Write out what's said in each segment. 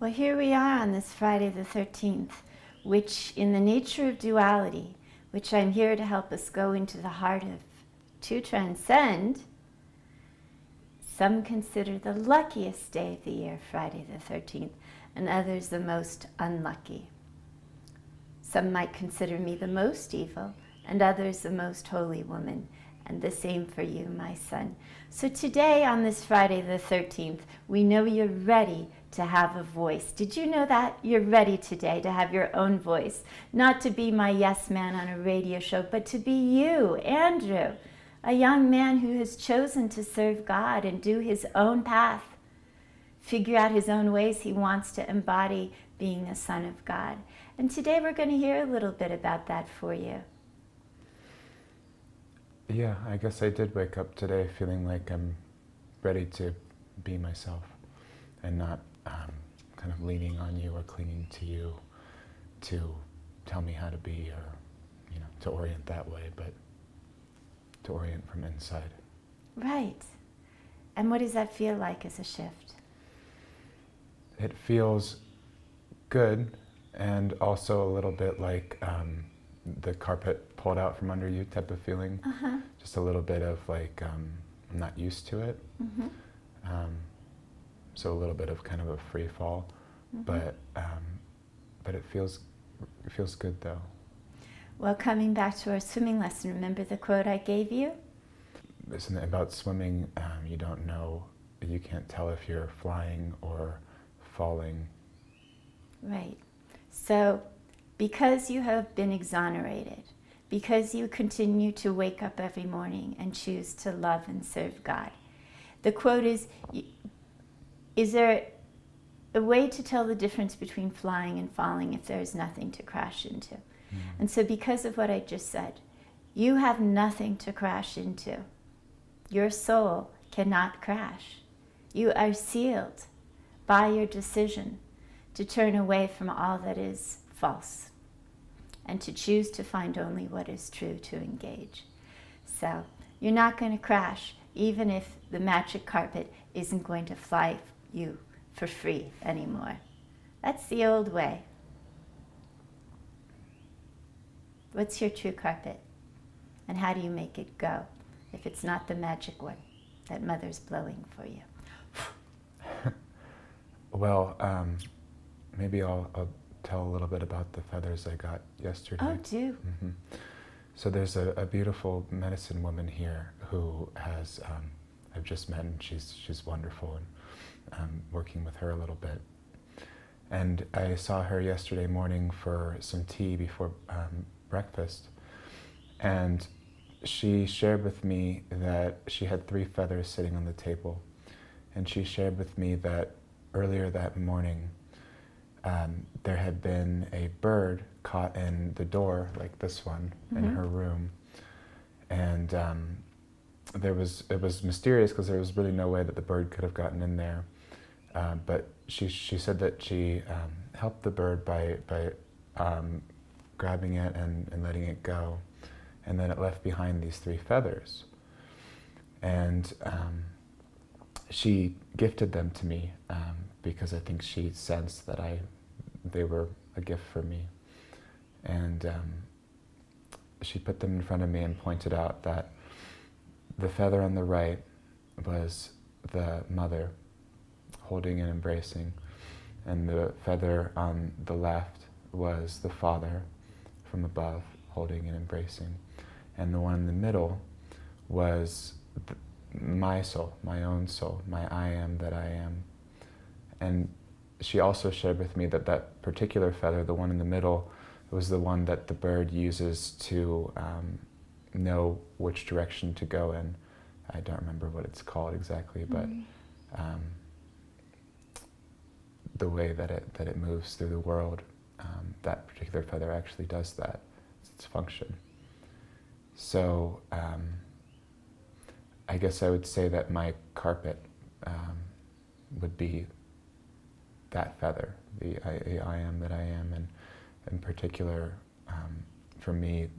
Well, here we are on this Friday the 13th, which in the nature of duality, which I'm here to help us go into the heart of, to transcend, some consider the luckiest day of the year, Friday the 13th, and others the most unlucky. Some might consider me the most evil, and others the most holy woman, and the same for you, my son. So today, on this Friday the 13th, we know you're ready to have a voice. Did you know that? You're ready today to have your own voice. Not to be my yes man on a radio show, but to be you, Andrew, a young man who has chosen to serve God and do his own path, figure out his own ways. He wants to embody being a son of God. And today we're going to hear a little bit about that for you. Yeah, I guess I did wake up today feeling like I'm ready to be myself and not kind of leaning on you or clinging to you to tell me how to be or, to orient that way, but to orient from inside. Right. And what does that feel like as a shift? It feels good and also a little bit like the carpet pulled out from under you type of feeling. Uh-huh. Just a little bit of like, I'm not used to it. Mm-hmm. So a little bit of kind of a free fall, Mm-hmm. but it feels good though. Well, coming back to our swimming lesson, remember the quote I gave you? Isn't it about swimming? You don't know, you can't tell if you're flying or falling. Right. So because you have been exonerated, because you continue to wake up every morning and choose to love and serve God, the quote is there a way to tell the difference between flying and falling if there is nothing to crash into? And so because of what I just said, you have nothing to crash into. Your soul cannot crash. You are sealed by your decision to turn away from all that is false and to choose to find only what is true to engage. So you're not going to crash, even if the magic carpet isn't going to fly you for free anymore. That's the old way. What's your true carpet? And how do you make it go if it's not the magic one that Mother's blowing for you? Well, maybe I'll tell a little bit about the feathers I got yesterday. Oh, do. Mm-hmm. So there's a beautiful medicine woman here who has, I've just met, and she's wonderful, and I'm working with her a little bit. And I saw her yesterday morning for some tea before breakfast, and she shared with me that she had 3 feathers sitting on the table, and she shared with me that earlier that morning there had been a bird caught in the door, like this one, in her room, and it was mysterious because there was really no way that the bird could have gotten in there, but she said that she helped the bird by grabbing it and letting it go, and then it left behind these 3 feathers, and she gifted them to me because I think she sensed that they were a gift for me, and she put them in front of me and pointed out that the feather on the right was the mother holding and embracing, and the feather on the left was the father from above holding and embracing, and the one in the middle was my soul, my own soul, my I am that I am. And she also shared with me that that particular feather, the one in the middle, was the one that the bird uses to know which direction to go in. I don't remember what it's called exactly, but the way that it moves through the world, that particular feather actually does that. It's its function. So I guess I would say that my carpet would be that feather, the I am that I am, and in particular, for me,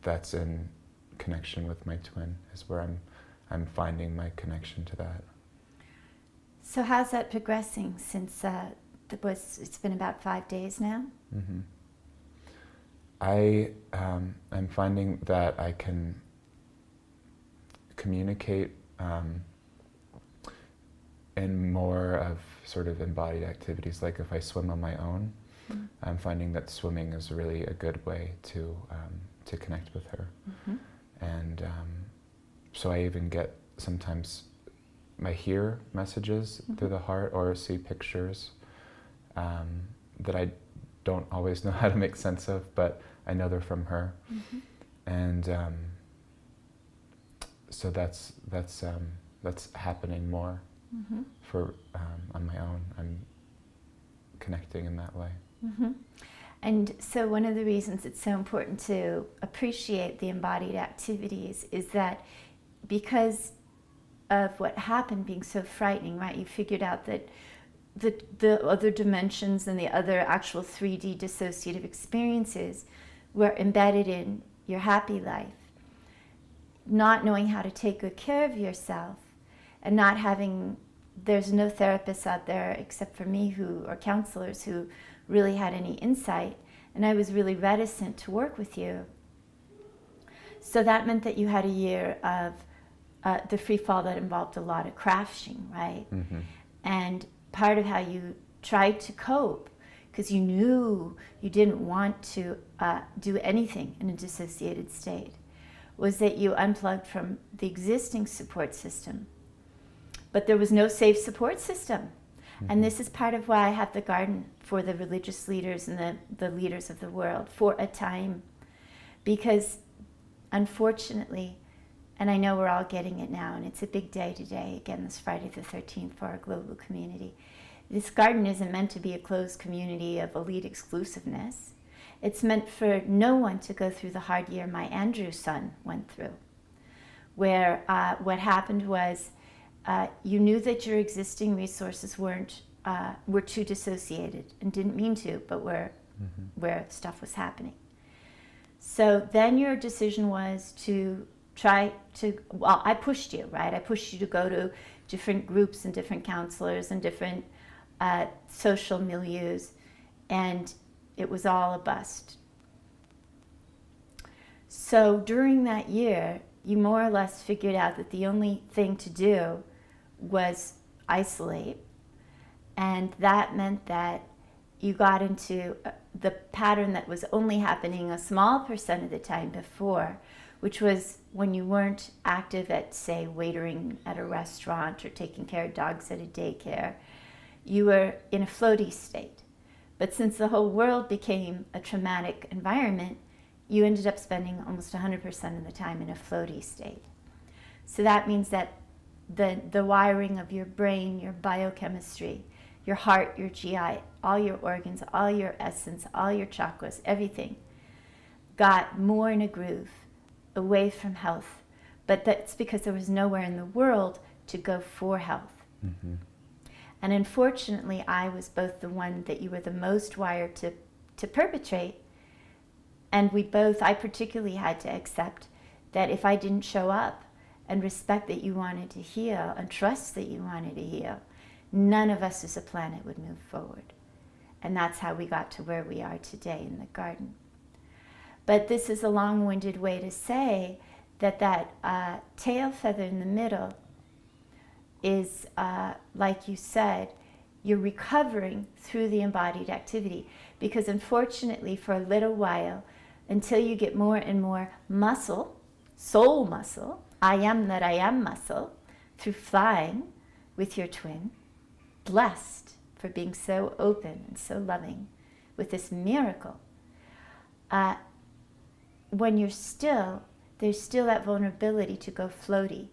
that's in connection with my twin, is where I'm finding my connection to that. So how's that progressing since It's been about 5 days now. Mm-hmm. I'm finding that I can communicate in more of sort of embodied activities. Like if I swim on my own, Mm-hmm. I'm finding that swimming is really a good way to connect with her. Mm-hmm. And so I even get sometimes I hear messages Mm-hmm. through the heart or see pictures that I don't always know how to make sense of, but I know they're from her. Mm-hmm. And so that's happening more Mm-hmm. for on my own. I'm connecting in that way. Mm-hmm. And so one of the reasons it's so important to appreciate the embodied activities is that because of what happened being so frightening, right? You figured out that the other dimensions and the other actual 3D dissociative experiences were embedded in your happy life. Not knowing how to take good care of yourself and not having, there's no therapists out there except for me or counselors who really had any insight, and I was really reticent to work with you. So that meant that you had a year of the free fall that involved a lot of crashing, right? Mm-hmm. And part of how you tried to cope, because you knew you didn't want to do anything in a dissociated state, was that you unplugged from the existing support system. But there was no safe support system. Mm-hmm. And this is part of why I have the garden for the religious leaders and the leaders of the world for a time. Because unfortunately, and I know we're all getting it now, and it's a big day today, again, this Friday the 13th for our global community. This garden isn't meant to be a closed community of elite exclusiveness. It's meant for no one to go through the hard year my Andrew's son went through, where what happened was you knew that your existing resources were too dissociated and didn't mean to, but were where stuff was happening. So then your decision was to try to, well, I pushed you, right? I pushed you to go to different groups and different counselors and different social milieus, and it was all a bust. So during that year, you more or less figured out that the only thing to do was isolate, and that meant that you got into the pattern that was only happening a small percent of the time before, which was when you weren't active at, say, waitering at a restaurant or taking care of dogs at a daycare, you were in a floaty state. But since the whole world became a traumatic environment, you ended up spending almost 100% of the time in a floaty state. So that means that the wiring of your brain, your biochemistry, your heart, your GI, all your organs, all your essence, all your chakras, everything got more in a groove, away from health. But that's because there was nowhere in the world to go for health. Mm-hmm. And unfortunately, I was both the one that you were the most wired to perpetrate, and I particularly had to accept that if I didn't show up and respect that you wanted to heal and trust that you wanted to heal, none of us as a planet would move forward. And that's how we got to where we are today in the garden. But this is a long-winded way to say that tail feather in the middle is, like you said, you're recovering through the embodied activity. Because unfortunately, for a little while, until you get more and more muscle, soul muscle, I am that I am muscle, through flying with your twin, blessed for being so open and so loving with this miracle. When you're still, there's still that vulnerability to go floaty.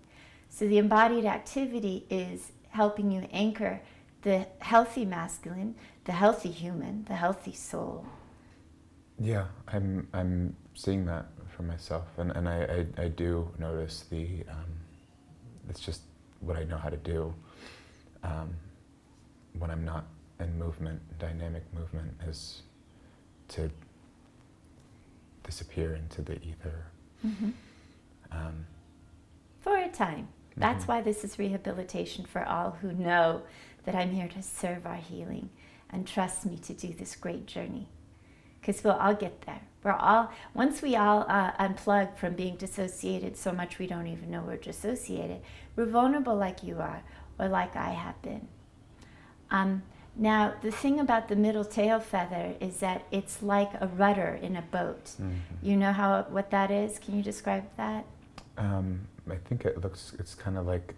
So the embodied activity is helping you anchor the healthy masculine, the healthy human, the healthy soul. Yeah, I'm seeing that for myself, and I do notice it's just what I know how to do when I'm not in movement, dynamic movement, is to disappear into the ether. Mm-hmm. For a time. That's why this is rehabilitation for all who know that I'm here to serve our healing and trust me to do this great journey. Because we'll all get there. Once we all unplug from being dissociated so much we don't even know we're dissociated, we're vulnerable like you are, or like I have been. Now, the thing about the middle tail feather is that it's like a rudder in a boat. Mm-hmm. You know what that is? Can you describe that? I think it's kind of like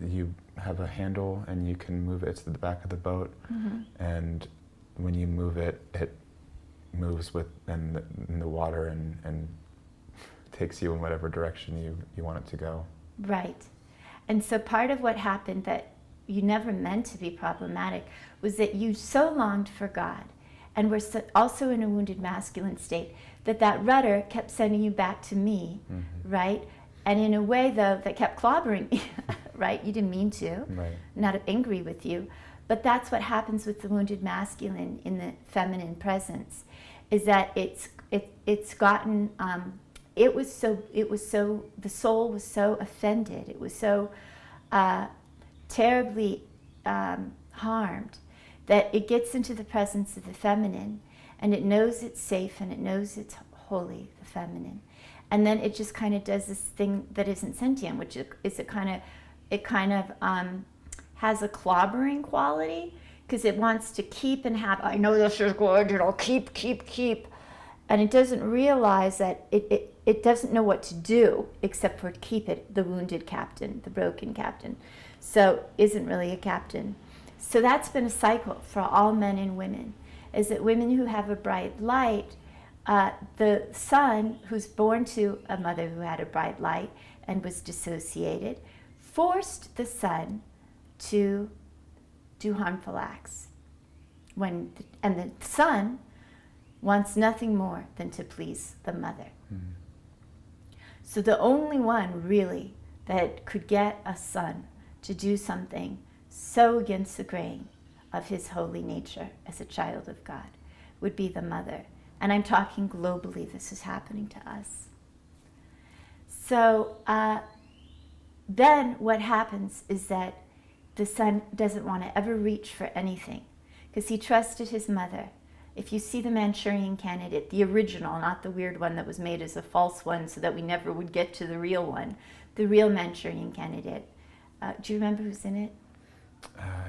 you have a handle and you can move it to the back of the boat, Mm-hmm. and when you move it, it moves in the water and takes you in whatever direction you want it to go. Right. And so part of what happened that you never meant to be problematic was that you so longed for God and were also in a wounded masculine state that rudder kept sending you back to me, Mm-hmm. right? And in a way, though, that kept clobbering me, right? You didn't mean to. Right. Not angry with you. But that's what happens with the wounded masculine in the feminine presence, is that it's gotten, the soul was so offended, it was so terribly harmed, that it gets into the presence of the feminine, and it knows it's safe and it knows it's holy, the feminine. And then it just kind of does this thing that isn't sentient, which is it kind of has a clobbering quality, because it wants to keep and have, I know this is good, it'll keep. And it doesn't realize that it doesn't know what to do except for keep it, the wounded captain, the broken captain. So isn't really a captain. So that's been a cycle for all men and women, is that women who have a bright light, the son who's born to a mother who had a bright light and was dissociated, forced the son to do harmful acts. And the son wants nothing more than to please the mother. Mm-hmm. So the only one really that could get a son to do something so against the grain of his holy nature as a child of God would be the mother. And I'm talking globally, this is happening to us. So then what happens is that the son doesn't want to ever reach for anything because he trusted his mother. If you see the Manchurian Candidate, the original, not the weird one that was made as a false one so that we never would get to the real one, the real Manchurian Candidate, do you remember who's in it?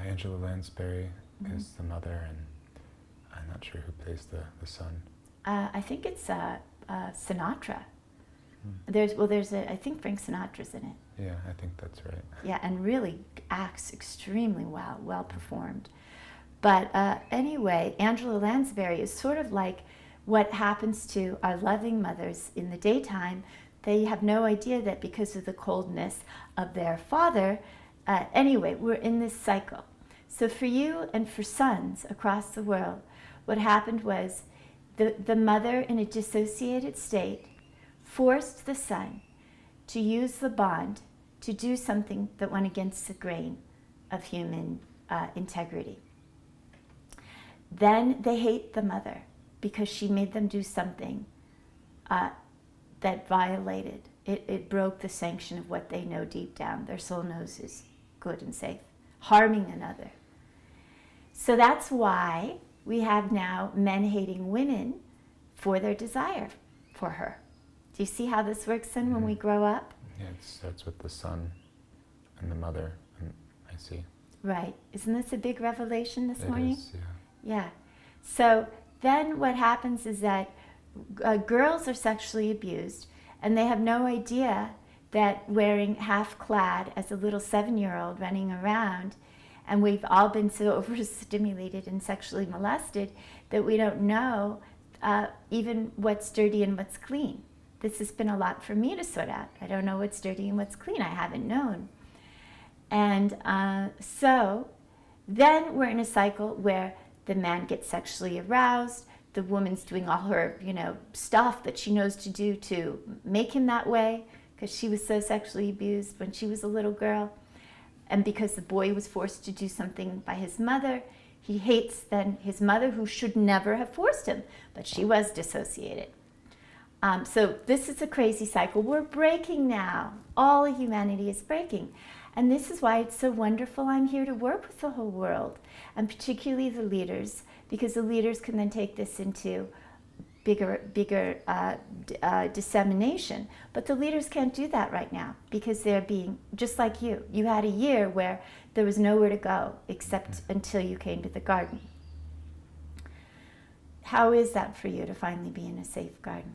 Angela Lansbury Mm-hmm. is the mother, and I'm not sure who plays the son. I think it's Sinatra. Hmm. I think Frank Sinatra's in it. Yeah, I think that's right. Yeah, and really acts extremely well performed. But anyway, Angela Lansbury is sort of like what happens to our loving mothers in the daytime. They have no idea that because of the coldness of their father, anyway, we're in this cycle. So for you and for sons across the world, what happened was the mother in a dissociated state forced the son to use the bond to do something that went against the grain of human integrity. Then they hate the mother because she made them do something that violated. It broke the sanction of what they know deep down. Their soul knows is good and safe, harming another. So that's why we have now men hating women for their desire for her. Do you see how this works then when we grow up? Yeah, it starts with the son and the mother, and I see. Right. Isn't this a big revelation this morning? It is, yeah. Yeah. So then what happens is that girls are sexually abused, and they have no idea that wearing half-clad as a little 7-year-old running around, and we've all been so overstimulated and sexually molested that we don't know even what's dirty and what's clean. This has been a lot for me to sort out. I don't know what's dirty and what's clean. I haven't known. And so then we're in a cycle where the man gets sexually aroused, the woman's doing all her, stuff that she knows to do to make him that way because she was so sexually abused when she was a little girl. And because the boy was forced to do something by his mother, he hates then his mother, who should never have forced him, but she was dissociated. So this is a crazy cycle. We're breaking now. All of humanity is breaking. And this is why it's so wonderful I'm here to work with the whole world, and particularly the leaders, because the leaders can then take this into bigger dissemination. But the leaders can't do that right now because they're being, just like you. You had a year where there was nowhere to go except until you came to the garden. How is that for you to finally be in a safe garden?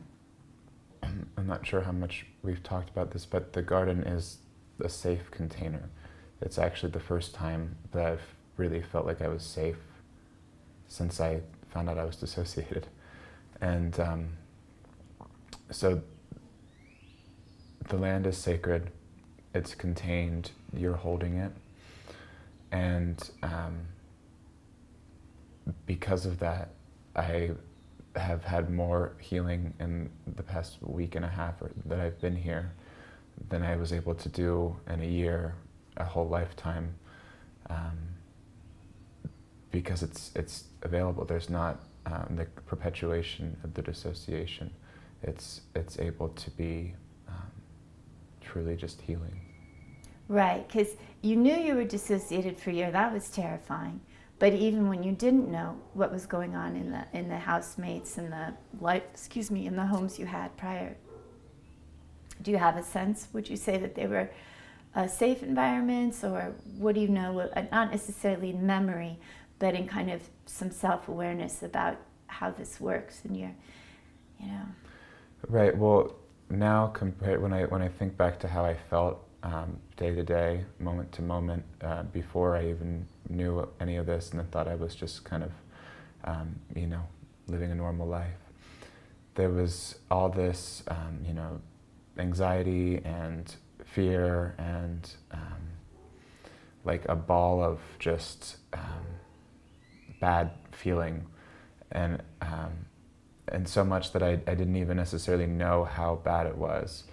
I'm not sure how much we've talked about this, but the garden is a safe container. It's actually the first time that I've really felt like I was safe since I found out I was dissociated. And so the land is sacred, it's contained, you're holding it. And because of that, I have had more healing in the past week and a half that I've been here than I was able to do in a year, a whole lifetime, because it's available. There's not the perpetuation of the dissociation. It's able to be truly just healing. Right, because you knew you were dissociated for a year. That was terrifying. But even when you didn't know what was going on in the housemates and in the homes you had prior, do you have a sense? Would you say that they were safe environments, or what do you know? Not necessarily in memory, but in kind of some self-awareness about how this works in your, Right. Well, now compared when I think back to how I felt day to day, moment to moment, before I even knew any of this, and I thought I was just kind of, living a normal life. There was all this, anxiety and fear and like a ball of just bad feeling, and so much that I didn't even necessarily know how bad it was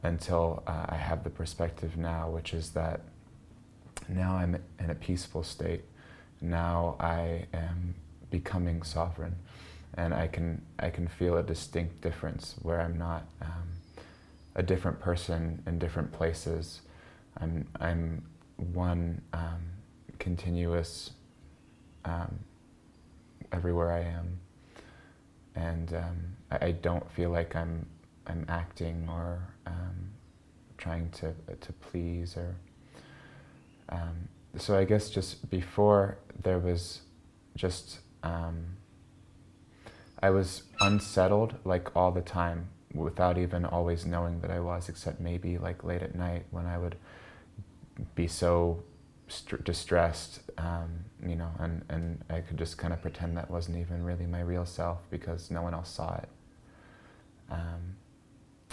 until I have the perspective now, which is that now I'm in a peaceful state. Now I am becoming sovereign, and I can feel a distinct difference where I'm not a different person in different places. I'm one continuous everywhere I am, and I don't feel like I'm acting or trying to please, or so I guess just before there was just I was unsettled like all the time without even always knowing that I was, except maybe like late at night when I would be so distressed, and I could just kind of pretend that wasn't even really my real self because no one else saw it.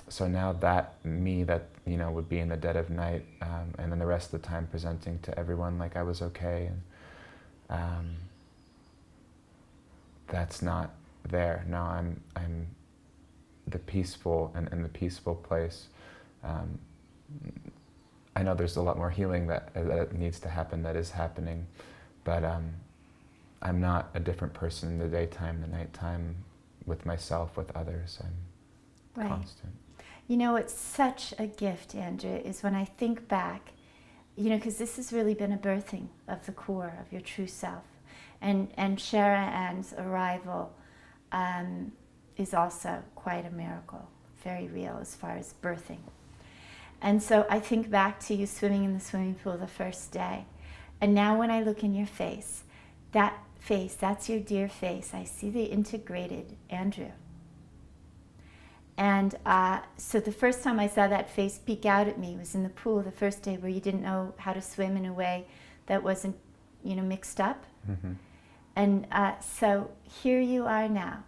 So now that me that, would be in the dead of night, and then the rest of the time presenting to everyone like I was okay, and that's not there. Now I'm the peaceful and in the peaceful place. I know there's a lot more healing that needs to happen, that is happening, but I'm not a different person in the daytime, the nighttime, with myself, with others. I'm right. Constant. It's such a gift, Andrea, is when I think back, because this has really been a birthing of the core of your true self. And Shara Ann's arrival is also quite a miracle, very real as far as birthing. And so I think back to you swimming in the swimming pool the first day. And now when I look in your face, that's your dear face. I see the integrated Andrea. And so the first time I saw that face peek out at me was in the pool the first day, where you didn't know how to swim in a way that wasn't, mixed up. Mm-hmm. And so here you are now,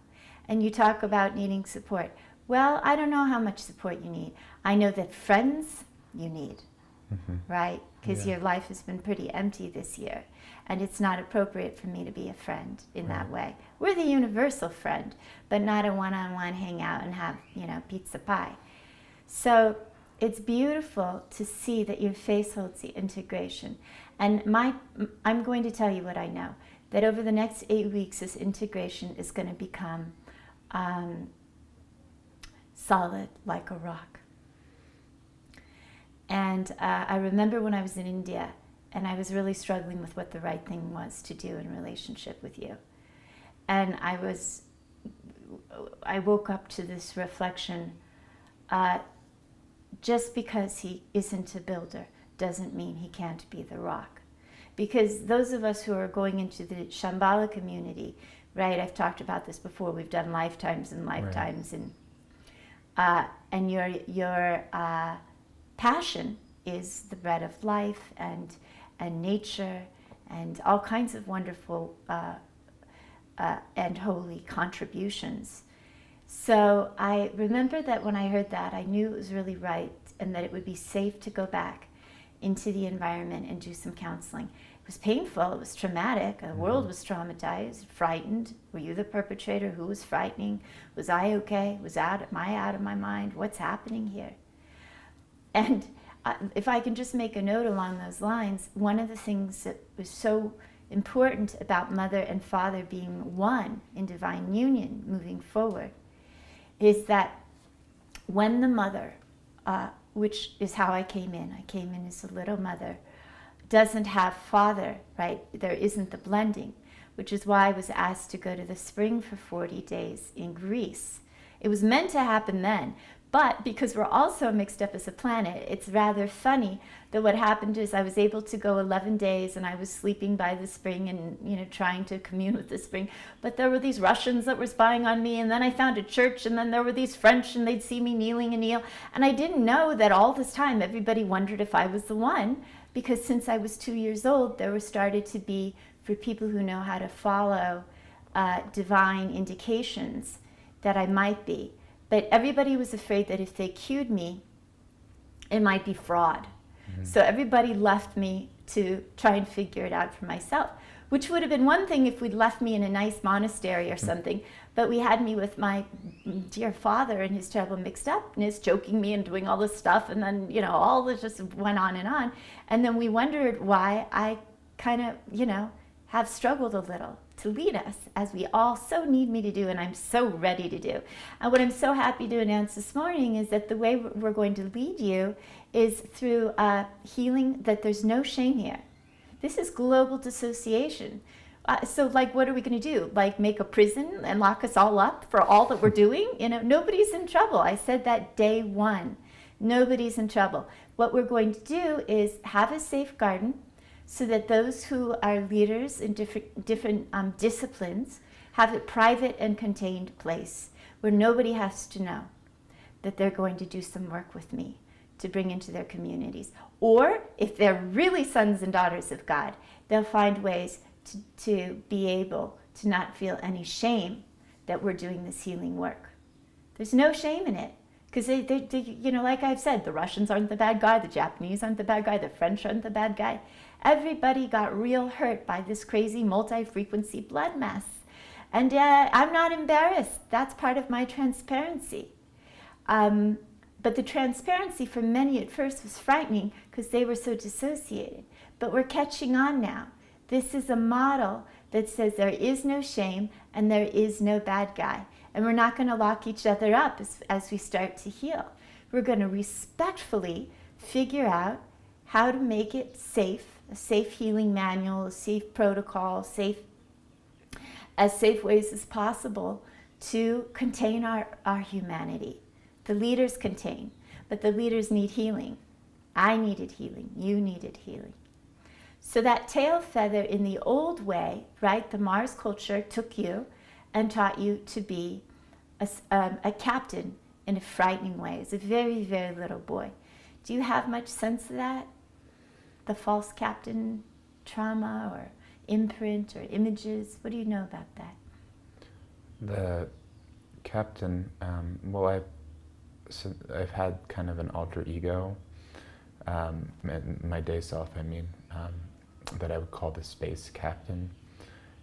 and you talk about needing support. Well, I don't know how much support you need. I know that friends you need, right? Because your life has been pretty empty this year, and it's not appropriate for me to be a friend in that way. We're the universal friend, but not a one-on-one hangout and have, pizza pie. So it's beautiful to see that your face holds the integration. And I'm going to tell you what I know, that over the next 8 weeks, this integration is going to become solid like a rock. And I remember when I was in India and I was really struggling with what the right thing was to do in relationship with you. And I woke up to this reflection, just because he isn't a builder doesn't mean he can't be the rock. Because those of us who are going into the Shambhala community, right, I've talked about this before, we've done lifetimes and lifetimes, right. And your passion is the bread of life and nature and all kinds of wonderful and holy contributions. So I remember that when I heard that, I knew it was really right and that it would be safe to go back into the environment and do some counseling. It was painful, it was traumatic, the world was traumatized, frightened. Were you the perpetrator? Who was frightening? Was I okay? Am I out of my mind? What's happening here? And if I can just make a note along those lines, one of the things that was so important about mother and father being one in divine union moving forward is that when the mother, which is how I came in as a little mother, doesn't have father, right? There isn't the blending, which is why I was asked to go to the spring for 40 days in Greece. It was meant to happen then, but because we're also mixed up as a planet, it's rather funny that what happened is I was able to go 11 days and I was sleeping by the spring and, trying to commune with the spring. But there were these Russians that were spying on me, and then I found a church, and then there were these French, and they'd see me kneeling and kneel. And I didn't know that all this time everybody wondered if I was the one, because since I was 2 years old, there was started to be, for people who know how to follow divine indications, that I might be. But everybody was afraid that if they cued me, it might be fraud. Mm-hmm. So everybody left me to try and figure it out for myself, which would have been one thing if we'd left me in a nice monastery or something. But we had me with my dear father and his terrible mixed upness, joking me and doing all this stuff. And then, all this just went on. And then we wondered why I kind of, have struggled a little to lead us, as we all so need me to do, and I'm so ready to do. And what I'm so happy to announce this morning is that the way we're going to lead you is through healing, that there's no shame here. This is global dissociation. So what are we going to do? Make a prison and lock us all up for all that we're doing? Nobody's in trouble. I said that day one. Nobody's in trouble. What we're going to do is have a safe garden, so that those who are leaders in different disciplines have a private and contained place where nobody has to know that they're going to do some work with me to bring into their communities. Or if they're really sons and daughters of God, they'll find ways to be able to not feel any shame that we're doing this healing work. There's no shame in it. Because they, like I've said, the Russians aren't the bad guy, the Japanese aren't the bad guy, the French aren't the bad guy. Everybody got real hurt by this crazy multi-frequency blood mess. And I'm not embarrassed. That's part of my transparency. But the transparency for many at first was frightening because they were so dissociated. But we're catching on now. This is a model that says there is no shame and there is no bad guy. And we're not going to lock each other up as we start to heal. We're going to respectfully figure out how to make it safe, a safe healing manual, a safe protocol, as safe ways as possible to contain our humanity. The leaders contain, but the leaders need healing. I needed healing. You needed healing. So that tail feather in the old way, right, the Mars culture took you and taught you to be a captain in a frightening way as a very, very little boy. Do you have much sense of that? The false captain trauma or imprint or images? What do you know about that? The captain, I've had kind of an alter ego, my day self, that I would call the space captain.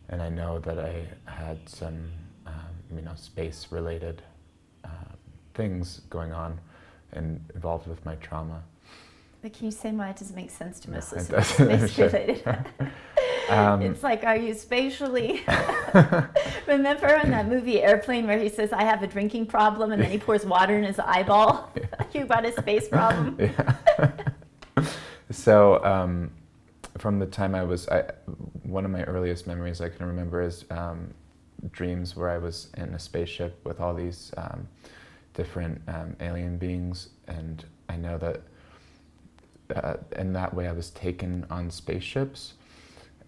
And I know that I had some, space-related things going on and involved with my trauma. But can you say why it doesn't make sense to most No, listeners? Space-related. It's like, are you spatially? Remember in that movie Airplane where he says, I have a drinking problem, and then he pours water in his eyeball? You got a space problem? Yeah. So from the time one of my earliest memories I can remember is dreams where I was in a spaceship with all these different alien beings, and I know that in that way I was taken on spaceships.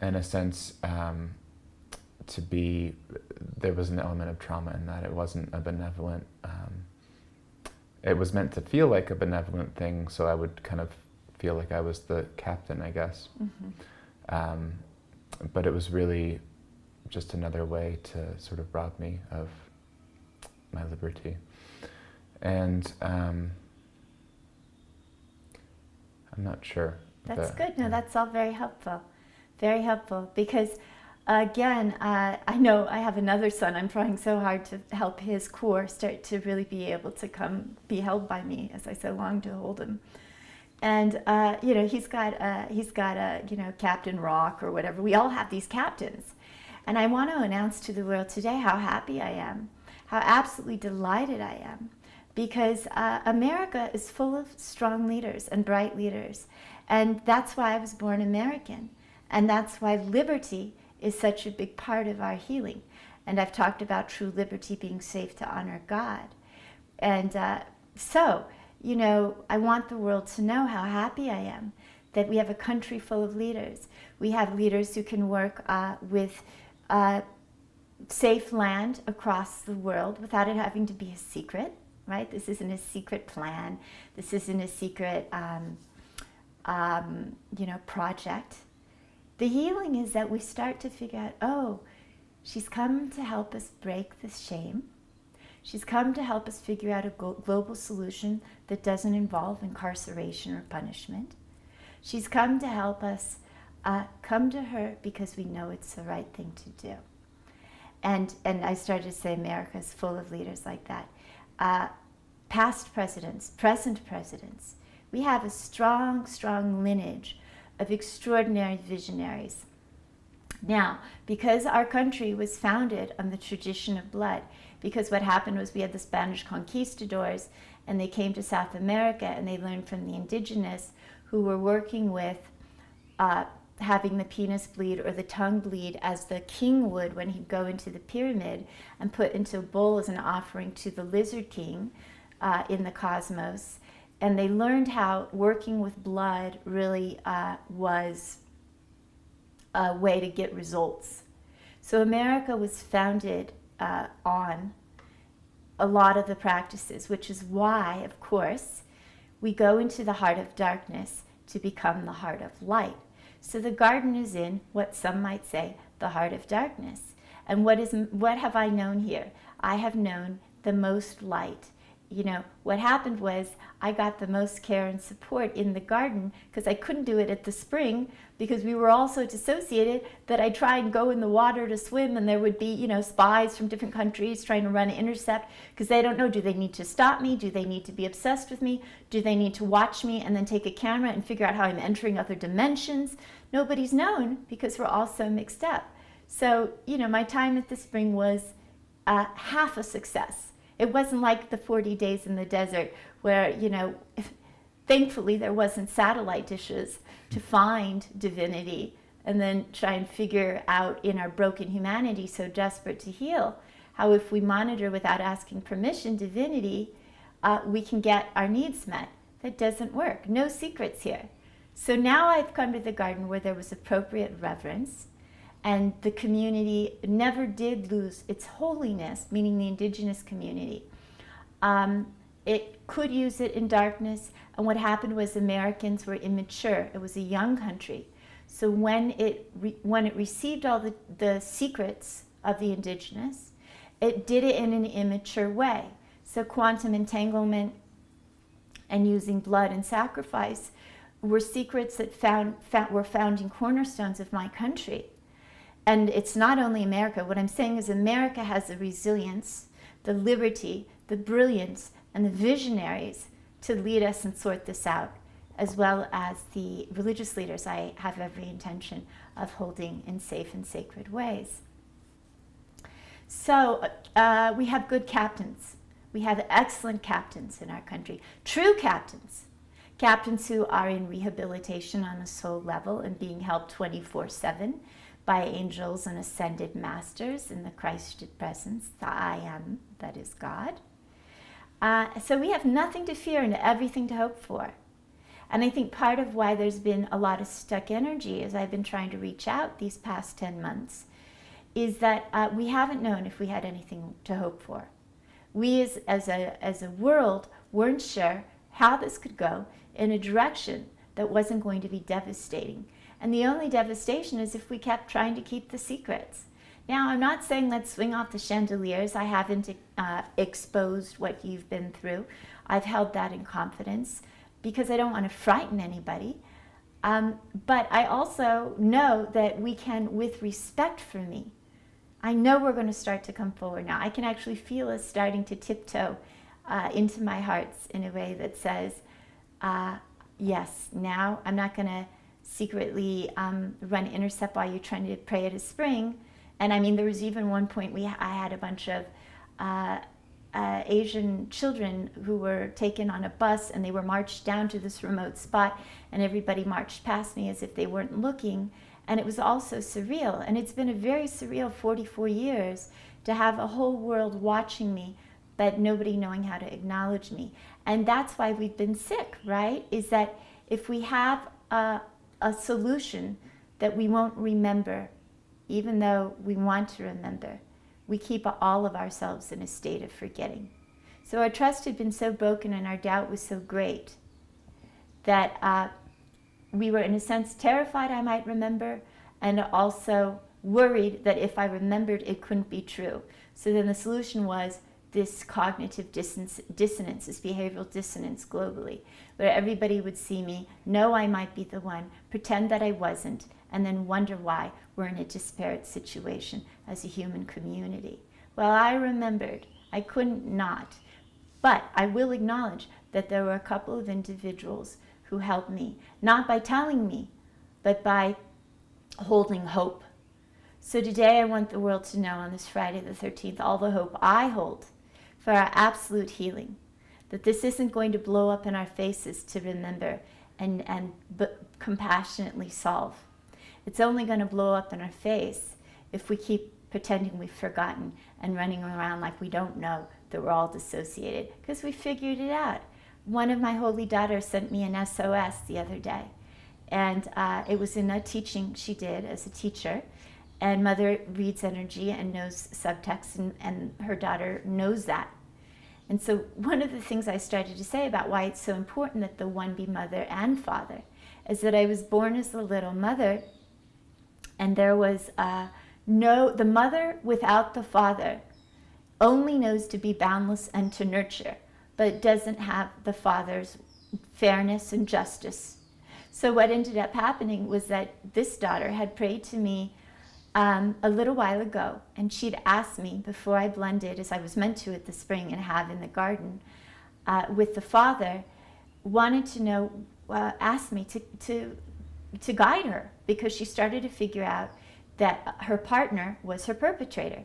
In a sense, there was an element of trauma in that. It wasn't a benevolent, it was meant to feel like a benevolent thing, so I would kind of feel like I was the captain, I guess. Mm-hmm. But it was really just another way to sort of rob me of my liberty. And I'm not sure. That's good. No, that's all very helpful. Very helpful. Because, again, I know I have another son. I'm trying so hard to help his core start to really be able to come be held by me, as I so long to hold him. And, he's got a Captain Rock or whatever. We all have these captains. And I want to announce to the world today how happy I am, how absolutely delighted I am. Because America is full of strong leaders and bright leaders. And that's why I was born American. And that's why liberty is such a big part of our healing. And I've talked about true liberty being safe to honor God. And so, I want the world to know how happy I am that we have a country full of leaders. We have leaders who can work with safe land across the world without it having to be a secret. Right? This isn't a secret plan. This isn't a secret, project. The healing is that we start to figure out, oh, she's come to help us break this shame. She's come to help us figure out a global solution that doesn't involve incarceration or punishment. She's come to help us come to her because we know it's the right thing to do. And I started to say America is full of leaders like that. Past presidents, present presidents. We have a strong, strong lineage of extraordinary visionaries. Now, because our country was founded on the tradition of blood, because what happened was we had the Spanish conquistadors, and they came to South America, and they learned from the indigenous who were working with having the penis bleed or the tongue bleed as the king would when he'd go into the pyramid and put into a bowl as an offering to the lizard king in the cosmos. And they learned how working with blood really was a way to get results. So America was founded on a lot of the practices, which is why, of course, we go into the heart of darkness to become the heart of light. So the garden is in what some might say the heart of darkness. And what have I known here? I have known the most light. What happened was I got the most care and support in the garden because I couldn't do it at the spring because we were all so dissociated that I'd try and go in the water to swim, and there would be, spies from different countries trying to run an intercept because they don't know, do they need to stop me? Do they need to be obsessed with me? Do they need to watch me and then take a camera and figure out how I'm entering other dimensions? Nobody's known because we're all so mixed up. So, my time at the spring was half a success. It wasn't like the 40 days in the desert where, thankfully there wasn't satellite dishes to find divinity and then try and figure out in our broken humanity so desperate to heal, how if we monitor without asking permission divinity, we can get our needs met. That doesn't work. No secrets here. So now I've come to the garden where there was appropriate reverence, and the community never did lose its holiness, meaning the indigenous community. It could use it in darkness, and what happened was Americans were immature. It was a young country. So when it received all the secrets of the indigenous, it did it in an immature way. So quantum entanglement and using blood and sacrifice were secrets that were founding cornerstones of my country. And it's not only America. What I'm saying is America has the resilience, the liberty, the brilliance, and the visionaries to lead us and sort this out, as well as the religious leaders I have every intention of holding in safe and sacred ways. So we have good captains. We have excellent captains in our country, true captains. captains who are in rehabilitation on a soul level and being helped 24/7 by angels and ascended masters in the Christed presence, the I am, that is God. So we have nothing to fear and everything to hope for. And I think part of why there's been a lot of stuck energy as I've been trying to reach out these past 10 months is that we haven't known if we had anything to hope for. We as a world weren't sure how this could go in a direction that wasn't going to be devastating. And the only devastation is if we kept trying to keep the secrets. Now, I'm not saying let's swing off the chandeliers. I haven't exposed what you've been through. I've held that in confidence because I don't want to frighten anybody. But I also know that we can, with respect for me, I know we're going to start to come forward now. I can actually feel us starting to tiptoe into my hearts in a way that says, yes, now I'm not going to secretly run intercept while you're trying to pray at a spring. And I mean, there was even one point I had a bunch of Asian children who were taken on a bus and they were marched down to this remote spot and everybody marched past me as if they weren't looking. And it was also surreal. And it's been a very surreal 44 years to have a whole world watching me, but nobody knowing how to acknowledge me. And that's why we've been sick, right? Is that if we have a solution that we won't remember, even though we want to remember, we keep all of ourselves in a state of forgetting. So our trust had been so broken and our doubt was so great that we were in a sense terrified I might remember and also worried that if I remembered it couldn't be true. So then the solution was this cognitive dissonance, this behavioral dissonance globally, where everybody would see me, know I might be the one, pretend that I wasn't, and then wonder why we're in a disparate situation as a human community. Well, I remembered. I couldn't not. But I will acknowledge that there were a couple of individuals who helped me, not by telling me, but by holding hope. So today I want the world to know on this Friday the 13th, all the hope I hold for our absolute healing, that this isn't going to blow up in our faces to remember and compassionately solve. It's only going to blow up in our face if we keep pretending we've forgotten and running around like we don't know that we're all dissociated, because we figured it out. One of my holy daughters sent me an SOS the other day, and it was in a teaching she did as a teacher, and Mother reads energy and knows subtext, and her daughter knows that. And so one of the things I started to say about why it's so important that the one be mother and father is that I was born as the little mother, and there was the mother without the father only knows to be boundless and to nurture, but doesn't have the father's fairness and justice. So what ended up happening was that this daughter had prayed to me a little while ago, and she'd asked me before I blended, as I was meant to at the spring and have in the garden, with the father, wanted to know, asked me to guide her, because she started to figure out that her partner was her perpetrator,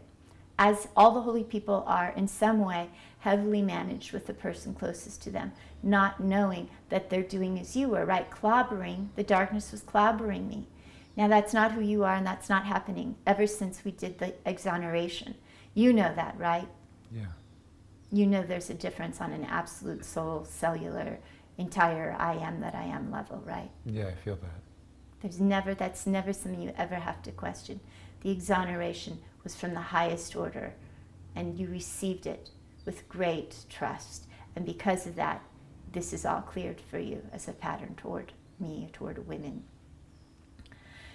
as all the holy people are in some way heavily managed with the person closest to them, not knowing that they're doing as you were, right? Clobbering, the darkness was clobbering me. Now that's not who you are, and that's not happening ever since we did the exoneration. You know that, right? Yeah. You know there's a difference on an absolute soul, cellular, entire I am that I am level, right? Yeah, I feel that. That's never something you ever have to question. The exoneration was from the highest order, and you received it with great trust. And because of that, this is all cleared for you as a pattern toward me, toward women.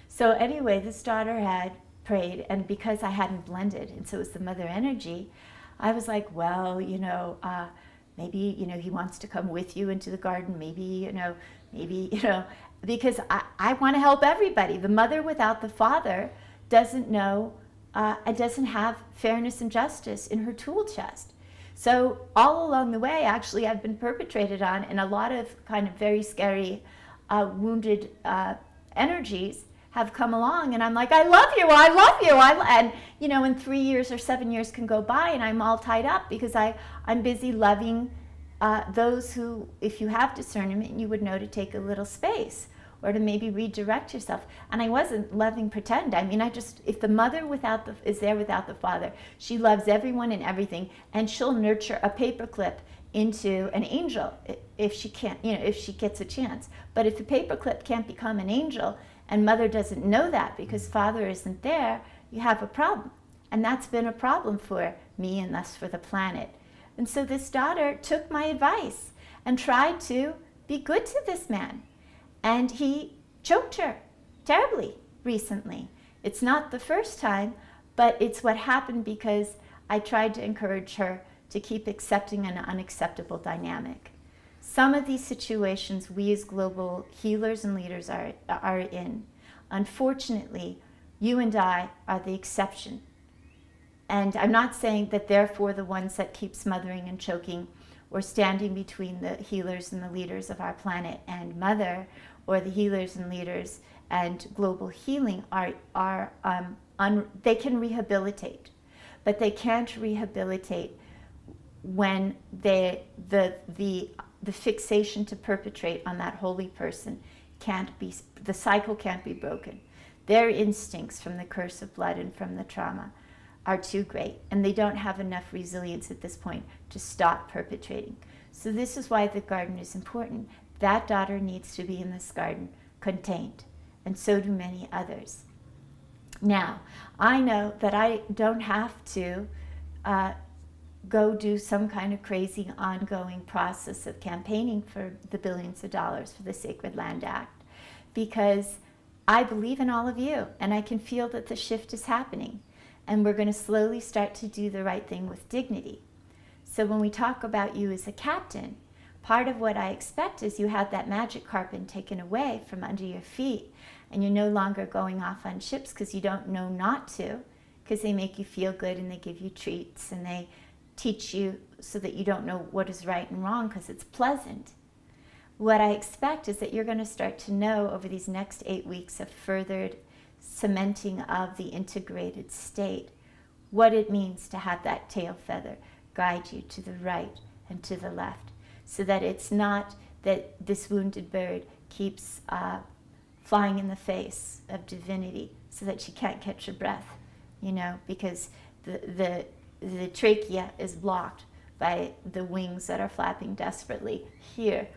So anyway, this daughter had prayed, and because I hadn't blended, and so it was the mother energy, I was like, well, maybe, he wants to come with you into the garden, maybe, because I want to help everybody. The mother without the father doesn't know, doesn't have fairness and justice in her tool chest. So all along the way, actually, I've been perpetrated on, and a lot of kind of very scary, wounded energies have come along, and I'm like, I love you, and 3 years or 7 years can go by, and I'm all tied up because I'm busy loving those who, if you have discernment, you would know to take a little space or to maybe redirect yourself. And I wasn't loving pretend. I mean, if the mother is there without the father, she loves everyone and everything, and she'll nurture a paperclip into an angel if she can't, if she gets a chance. But if the paperclip can't become an angel and mother doesn't know that because father isn't there, you have a problem. And that's been a problem for me and thus for the planet. And so this daughter took my advice and tried to be good to this man. And he choked her terribly recently. It's not the first time, but it's what happened because I tried to encourage her to keep accepting an unacceptable dynamic. Some of these situations we as global healers and leaders are in. Unfortunately, you and I are the exception. And I'm not saying that therefore the ones that keep smothering and choking or standing between the healers and the leaders of our planet and Mother, or the healers and leaders and global healing they can rehabilitate, but they can't rehabilitate when the fixation to perpetrate on that holy person the cycle can't be broken. Their instincts from the curse of blood and from the trauma are too great, and they don't have enough resilience at this point to stop perpetrating. So this is why the garden is important. That daughter needs to be in this garden contained, and so do many others. Now, I know that I don't have to go do some kind of crazy ongoing process of campaigning for the billions of dollars for the Sacred Land Act, because I believe in all of you, and I can feel that the shift is happening, and we're going to slowly start to do the right thing with dignity. So when we talk about you as a captain, part of what I expect is you had that magic carpet taken away from under your feet, and you're no longer going off on ships because you don't know not to, because they make you feel good and they give you treats and they teach you so that you don't know what is right and wrong because it's pleasant. What I expect is that you're going to start to know over these next 8 weeks of furthered cementing of the integrated state what it means to have that tail feather guide you to the right and to the left, so that it's not that this wounded bird keeps flying in the face of divinity so that she can't catch her breath, because the trachea is blocked by the wings that are flapping desperately here,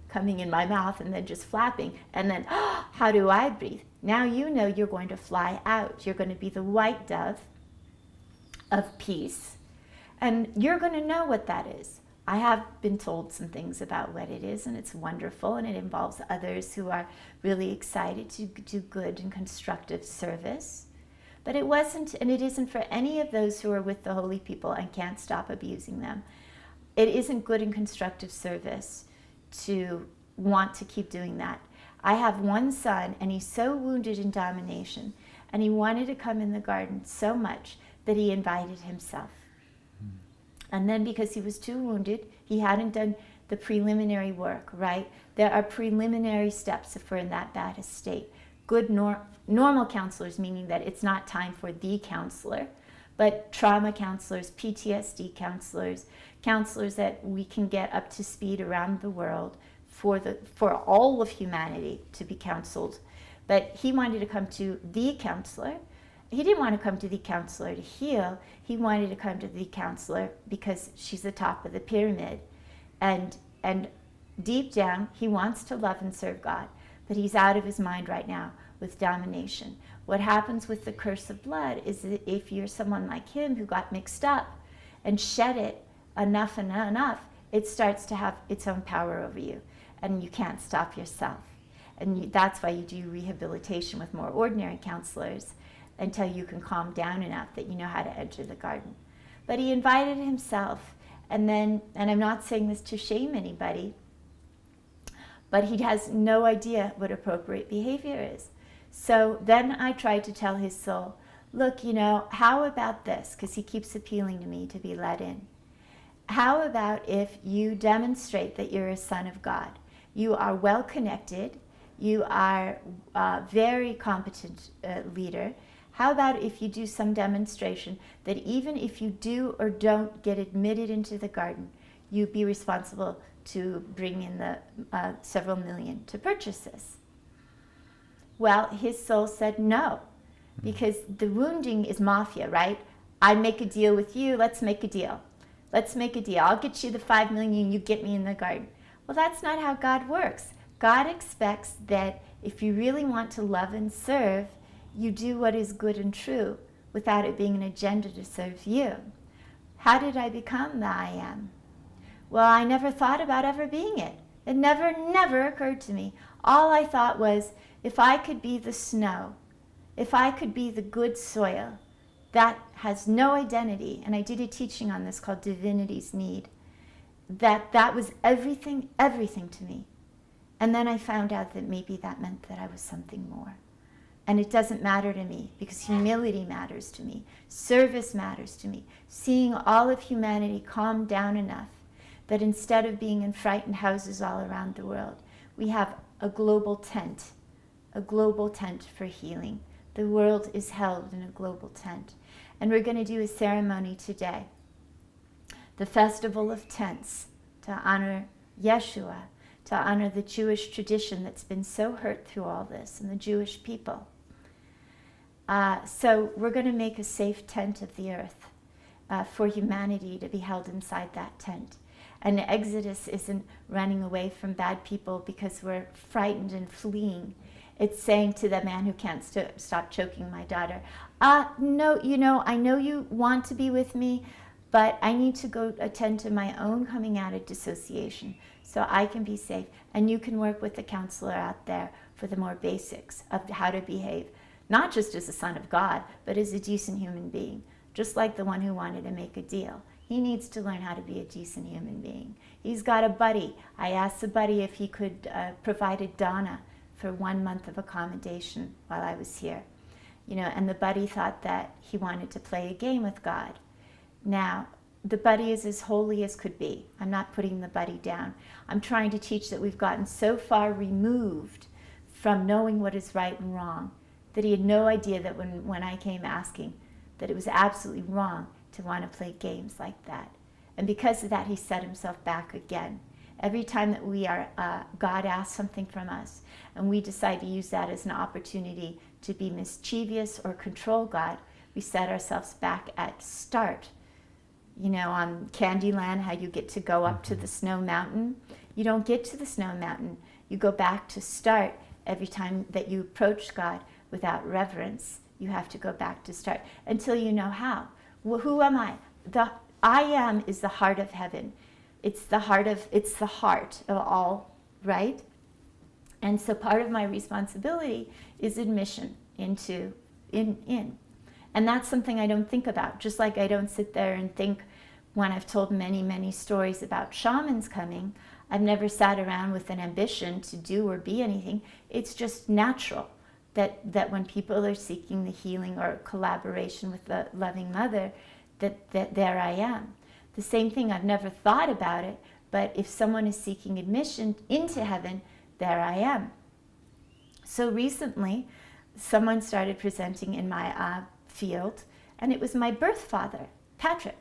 coming in my mouth and then just flapping, and then, how do I breathe? Now you know you're going to fly out. You're going to be the white dove of peace, and you're going to know what that is. I have been told some things about what it is, and it's wonderful, and it involves others who are really excited to do good and constructive service. But it wasn't, and it isn't for any of those who are with the holy people and can't stop abusing them. It isn't good and constructive service to want to keep doing that. I have one son, and he's so wounded in domination, and he wanted to come in the garden so much that he invited himself. And then because he was too wounded, he hadn't done the preliminary work, right? There are preliminary steps if we're in that bad a state. Good normal counselors, meaning that it's not time for the counselor, but trauma counselors, PTSD counselors, counselors that we can get up to speed around the world for all of humanity to be counseled. But he wanted to come to the counselor. He didn't want to come to the counselor to heal. He wanted to come to the counselor because she's the top of the pyramid. And deep down, he wants to love and serve God, but he's out of his mind right now with domination. What happens with the curse of blood is that if you're someone like him who got mixed up and shed it enough and enough, it starts to have its own power over you, and you can't stop yourself. And that's why you do rehabilitation with more ordinary counselors until you can calm down enough that you know how to enter the garden. But he invited himself, and I'm not saying this to shame anybody, but he has no idea what appropriate behavior is. So then I tried to tell his soul, look, how about this? Because he keeps appealing to me to be let in. How about if you demonstrate that you're a son of God? You are well connected. You are a very competent leader. How about if you do some demonstration that even if you do or don't get admitted into the garden, you be responsible to bring in the several million to purchase this. Well, his soul said no, because the wounding is mafia, right? I make a deal with you, let's make a deal. Let's make a deal. I'll get you the 5 million, you get me in the garden. Well, that's not how God works. God expects that if you really want to love and serve, you do what is good and true without it being an agenda to serve you. How did I become the I am? Well, I never thought about ever being it. It never occurred to me. All I thought was, if I could be the snow, if I could be the good soil, that has no identity, and I did a teaching on this called Divinity's Need, that was everything to me. And then I found out that maybe that meant that I was something more. And it doesn't matter to me, because humility matters to me, service matters to me, seeing all of humanity calm down enough that instead of being in frightened houses all around the world, we have a global tent for healing. The world is held in a global tent. And we're going to do a ceremony today, the Festival of Tents, to honor Yeshua, to honor the Jewish tradition that's been so hurt through all this, and the Jewish people. So we're going to make a safe tent of the earth for humanity to be held inside that tent. And the Exodus isn't running away from bad people because we're frightened and fleeing. It's saying to the man who can't stop choking my daughter, no, I know you want to be with me, but I need to go attend to my own coming out of dissociation so I can be safe. And you can work with the counselor out there for the more basics of how to behave, not just as a son of God, but as a decent human being, just like the one who wanted to make a deal. He needs to learn how to be a decent human being. He's got a buddy. I asked the buddy if he could provide a Donna for 1 month of accommodation while I was here. And the buddy thought that he wanted to play a game with God. Now, the buddy is as holy as could be. I'm not putting the buddy down. I'm trying to teach that we've gotten so far removed from knowing what is right and wrong that he had no idea that when I came asking that it was absolutely wrong to want to play games like that. And because of that, he set himself back again. Every time that we are, God asks something from us, and we decide to use that as an opportunity to be mischievous or control God, we set ourselves back at start. On Candyland, how you get to go up to the snow mountain. You don't get to the snow mountain. You go back to start every time that you approach God without reverence. You have to go back to start until you know how. Well, who am I? The I am is the heart of heaven. It's the heart of all, right? And so part of my responsibility is admission in. And that's something I don't think about, just like I don't sit there and think when I've told many, many stories about shamans coming. I've never sat around with an ambition to do or be anything. It's just natural that when people are seeking the healing or collaboration with the loving mother, that there I am. The same thing, I've never thought about it, but if someone is seeking admission into heaven, there I am. So recently, someone started presenting in my field, and it was my birth father, Patrick.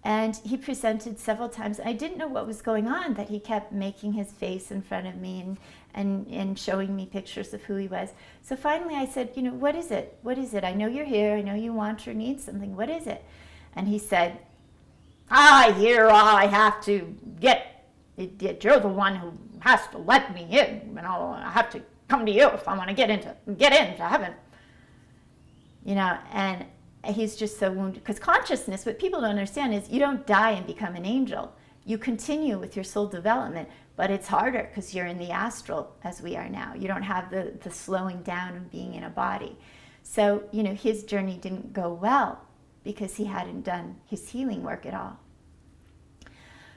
And he presented several times. I didn't know what was going on, that he kept making his face in front of me and showing me pictures of who he was. So finally I said, what is it? What is it? I know you're here. I know you want or need something. What is it? And he said, here I have to get. You're the one who has to let me in. I have to come to you if I want to get into heaven. And he's just so wounded. Because consciousness, what people don't understand is you don't die and become an angel. You continue with your soul development, but it's harder because you're in the astral as we are now. You don't have the slowing down and being in a body. So, his journey didn't go well because he hadn't done his healing work at all.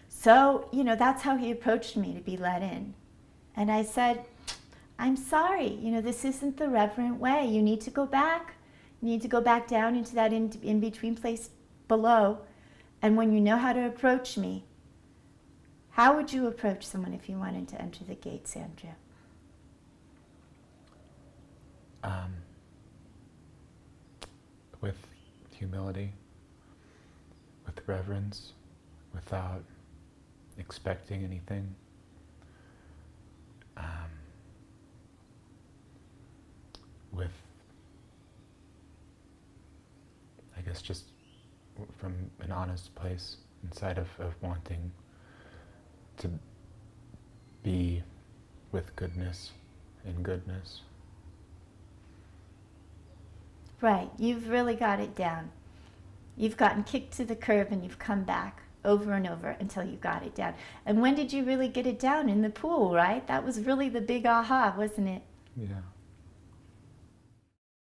So, that's how he approached me to be let in. And I said, I'm sorry, this isn't the reverent way. You need to go back. You need to go back down into that in-between place below. And when you know how to approach me, how would you approach someone if you wanted to enter the gates, Andrew? With humility, with reverence, without expecting anything. With, I guess, just from an honest place inside of wanting to be with goodness, in goodness. Right, you've really got it down. You've gotten kicked to the curb and you've come back over and over until you got it down. And when did you really get it down? In the pool, right? That was really the big aha, wasn't it? Yeah.